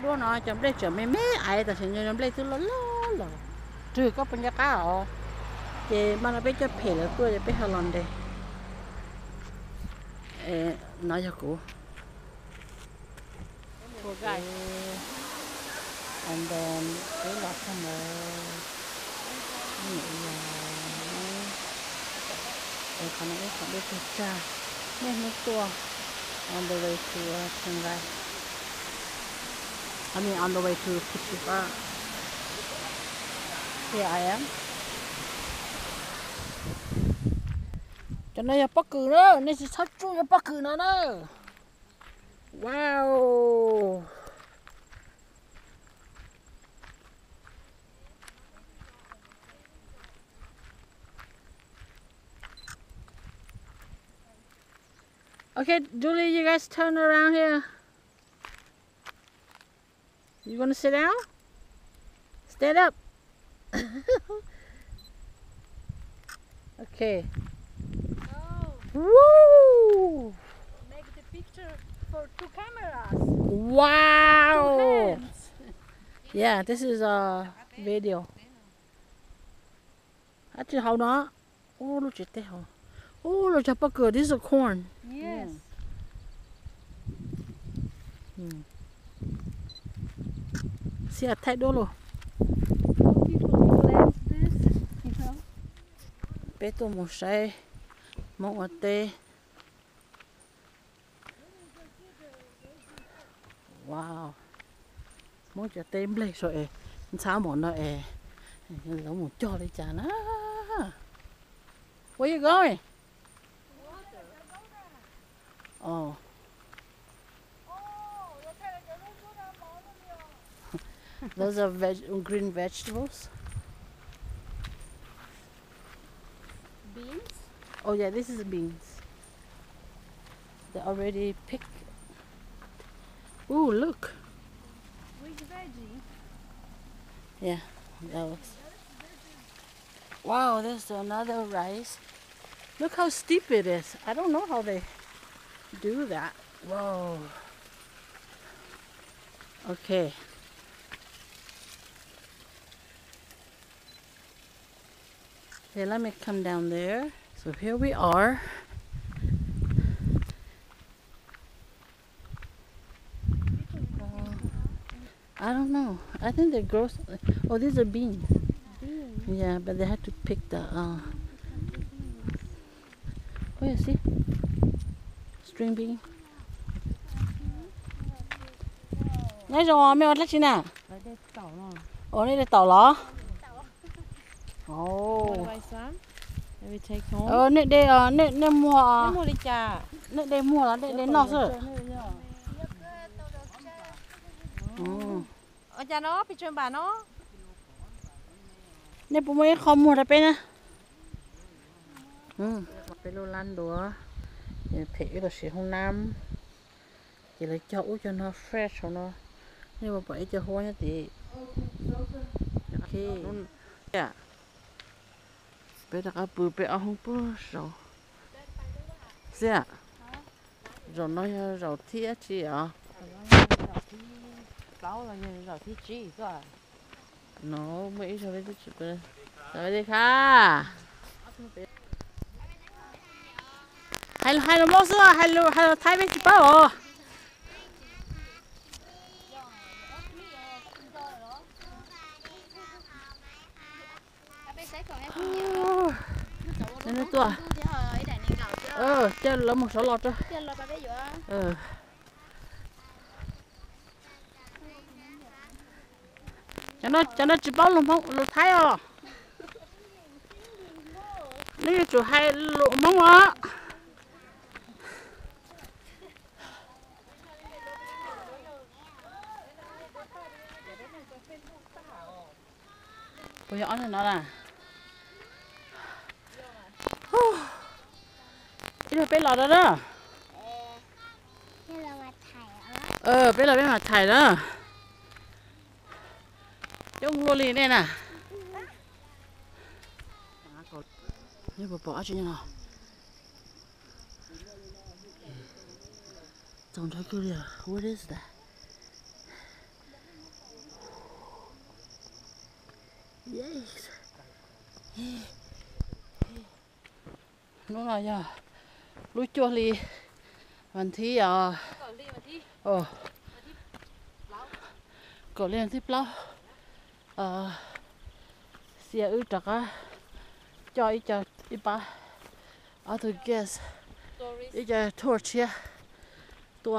đua nó chấm đây chấm mấy ai ta xin chấm đây thứ lớn lớn trừ có bên cá ở thì mà nó biết cho phê là tôi biết hà lan đây nói cho cô guys and then cái lọt xong rồi còn nó không biết thực ra nên nó tua on the way to Shanghai. I mean on the way to Pushipa. Here I am. Cho nên là bắc cử nữa, nên sẽ sát chung cho bắc cử nữa nữa. Wow. Okay, Julie, you guys turn around here. You want to sit down? Stand up. Okay. Oh. Woo! Make the picture for 2 cameras. Wow! 2 hands. Yeah, this is a video. Actually, how not? Oh, look at that. Oh, look at that. This is a corn. Yes. See, I tied all. How people plant this, you know? Beto mosai, moate. Wow. Mỗi giờ tem lấy rồi, sao mà nó nó một cho đi chả nó. Where you going? Oh. Those are green vegetables. Beans? Oh yeah, this is beans. They're already picked. Ooh, look. Which veggie? Yeah, that was. Wow, there's another rice. Look how steep it is. I don't know how they do that. Whoa. Okay. Okay, let me come down there. So here we are. I don't know. I think they grow. Oh, these are beans. Beans. Yeah, but they had to pick the. Oh, yeah, see? String bean. Nãy giờ mẹ bắt chín à? Ồ, đây là tàu ló. Oh. Maybe take home. Nè mua. Mua đi trà. Nè mua là để nọ rồi. Ở cha nó, bị chơi bà nó. Nè bố mấy không mua ra bên á. Bên lô lan đùa. Phải là sẽ hôm nam. Chỉ là cho uống cho nó fresh cho nó. Nhưng mà phải cho hoa nhá thì. Ok. Yeah. Bây giờ bự bé không bự rồi. Dạ. Rồi nói rồi thiết chị à? Bảo là nhìn rồi thì chỉ rồi. Nó mấy rồi đấy chị bự. Rồi đi ha. Hello Mosu, hello Thái Bắc chị bảo. Nó tua. Chơi là một số lọt rồi. Cho nó chỉ bao lồng thái à. Nếu chủ hay lụ mông á. Bây giờ ăn nó là. Cái này bé lọt đó đó. Bé là bé mặt thải đó. Trong lô lì này nè. Như bỏ chứ nào. Don't talk to you. What is that? Yes. Nó là giờ lúa chua liวันที่ก่อนเรียนที่เปล่าเสียอึดจักอ่ะจอยจะอีปะเอาตัวแก๊สอีจะทอดเชียตัว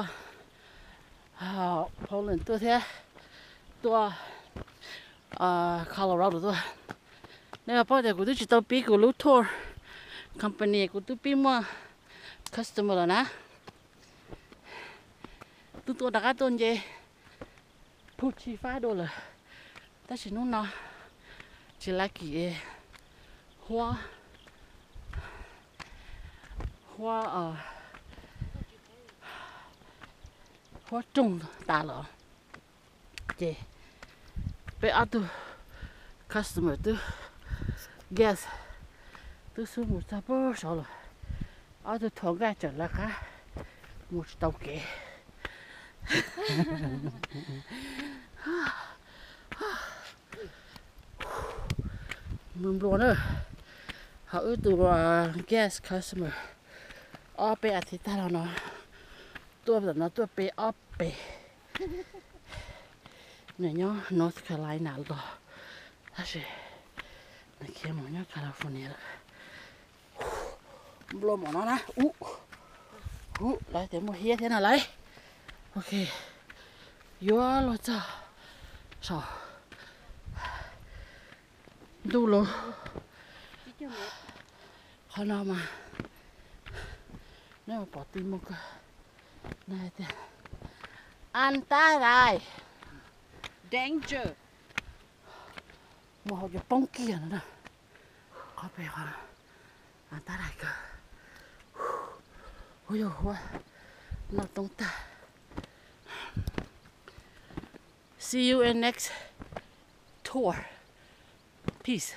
โพแลนด์ตัวเท่ตัวColorado ตัวเนี่ยพอเดี๋ยวกูต้องจิตเอาปีกูรู้ทัวร์คอมพานีกูต้องปีมั่วcustomer แล้วนะตัวดักตัวเจพูดชีฟ้าโดนเลยแต่ฉันนู้นเนาะจะลักกี้หัวจงตาเหรอเจไปเอาตัว customer ตัว guest ตัวสมุทรสาครชอบเลยเอาตัวทองแก่จัดราคาหมดเตาเก๋มึงรู้เนอะเขาตัว guest customer อ้อไปอาทิตย์ละเนาะตัวแบบนั้นตัวไปอ้อไปเนี่ยเนาะ North Carolina ต่อถ้าใช่ในเขตมันเนี่ย California ละบล็อกมันนะ来点么黑天了来 OK 有了这少ดู了看到吗那我把对么个那点อันตราย Danger 我好像崩กี้นะเข้าไปค่ะอันตรายก็โอ้ยหัวเราต้องตา See you in next tour. Peace.